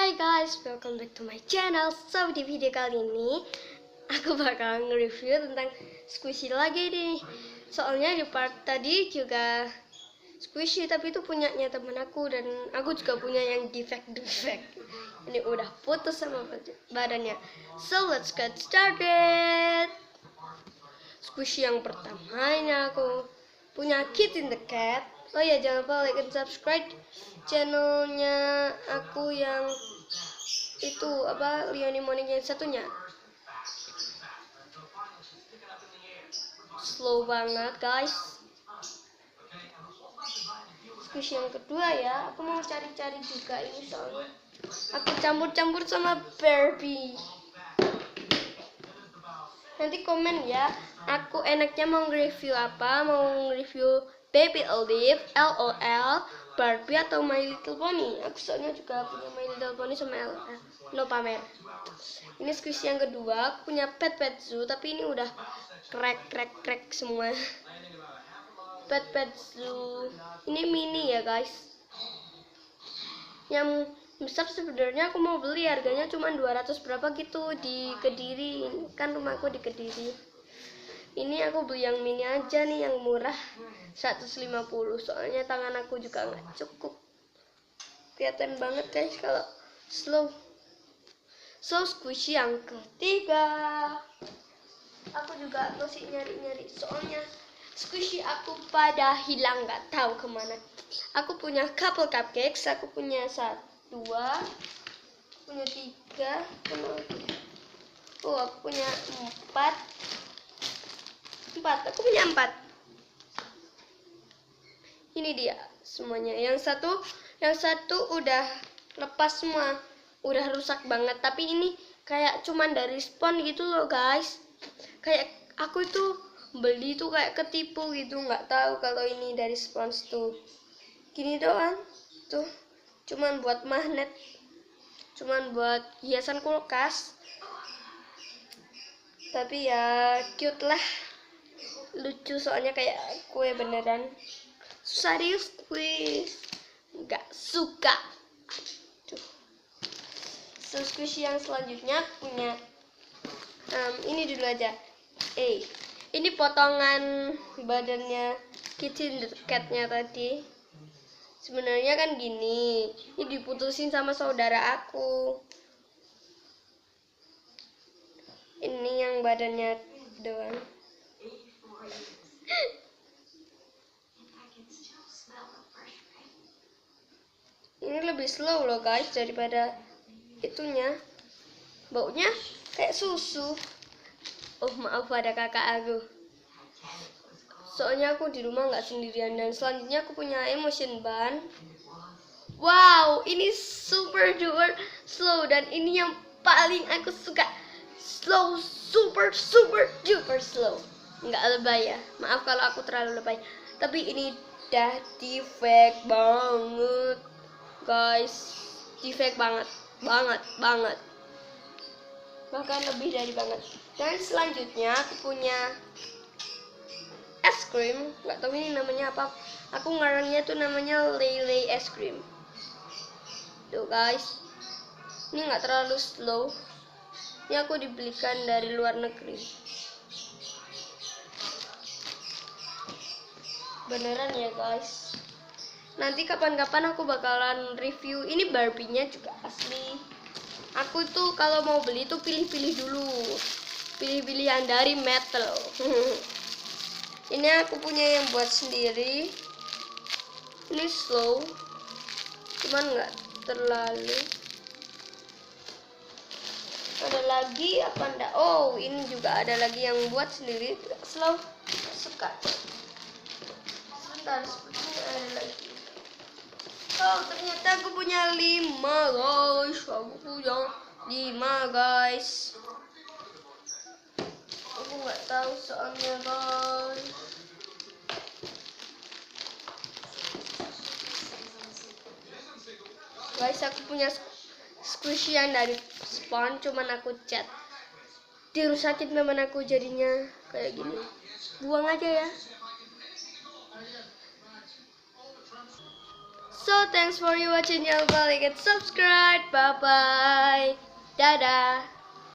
Hai guys, welcome back to my channel. So di video kali ini aku bakal nge-review tentang squishy lagi nih. Soalnya di part tadi juga squishy, tapi itu punyanya temen aku, dan aku juga punya yang defect. Ini udah putus sama badannya. So let's get started. Squishy yang pertama ini aku punya Kit in the Cat. Oh ya, jangan lupa like and subscribe channelnya aku yang itu Leonie Morning yang satunya. Slow banget guys. Squishy yang kedua ya, aku mau cari-cari juga ini soalnya aku campur-campur sama Barbie. Nanti komen ya, aku enaknya mau nge-review apa, mau nge-review Baby Olive, LOL, Barbie atau My Little Pony. Aku soalnya juga punya My Little Pony sama LOL. No pamer. Ini squishy yang kedua, aku punya Pet Zoo, tapi ini udah crack semua. Pet Zoo. Ini mini ya guys. Yang besar sebenarnya aku mau beli, harganya cuma 200 berapa gitu di Kediri. Kan rumahku di Kediri. Ini aku beli yang mini aja nih, yang murah 150, soalnya tangan aku juga nggak cukup. Kelihatan banget guys kalau slow. So squishy yang ketiga, aku juga masih nyari-nyari soalnya squishy aku pada hilang, nggak tahu kemana. Aku punya couple cupcakes, aku punya 1, 2, punya 3, aku punya 4. Aku punya 4. Ini dia semuanya. Yang satu udah lepas semua, udah rusak banget. Tapi ini kayak cuman dari spawn gitu loh guys. Kayak aku itu beli tuh kayak ketipu gitu, nggak tahu kalau ini dari spawn tuh. Gini doang tuh, cuman buat magnet, cuman buat hiasan kulkas. Tapi ya cute lah, lucu soalnya kayak kue beneran. Susah di squeeze, nggak suka. So squishy yang selanjutnya punya ini dulu aja. Ini potongan badannya Kit in the Cat-nya tadi. Sebenarnya kan gini, ini diputusin sama saudara aku. Ini yang badannya doang. Ini lebih slow loh guys daripada itunya. Baunya kayak susu. Oh maaf, ada kakak aku. Soalnya aku di rumah nggak sendirian. Dan selanjutnya aku punya Emotion Band. Wow, ini super duper slow, dan ini yang paling aku suka. Slow, super duper slow. Nggak lebay ya. Maaf kalau aku terlalu lebay. Tapi ini dah defect banget guys, defect banget, bahkan lebih dari banget. Dan selanjutnya aku punya es krim, nggak tahu ini namanya apa, aku ngarangnya tuh namanya Lele es krim. Tuh guys, ini nggak terlalu slow, ini aku dibelikan dari luar negeri, beneran ya guys. Nanti kapan-kapan aku bakalan review. Ini Barbie-nya juga asli. Aku tuh kalau mau beli tuh pilih-pilih dulu. Pilih-pilih yang dari metal. Ini aku punya yang buat sendiri. Ini slow, cuman nggak terlalu. Ada lagi apa enggak? Oh, ini juga ada lagi yang buat sendiri. Slow, suka. Sebentar, sepertinya ada lagi. Oh, ternyata aku punya 5 guys. Aku punya 5 guys. Aku nggak tahu soalnya guys. Guys, aku punya squishy yang dari spawn, cuman aku cat. Dirusakin teman aku, jadinya kayak gini. Buang aja ya. So thanks for you watching. Jangan lupa like and subscribe. Bye bye. Dadah.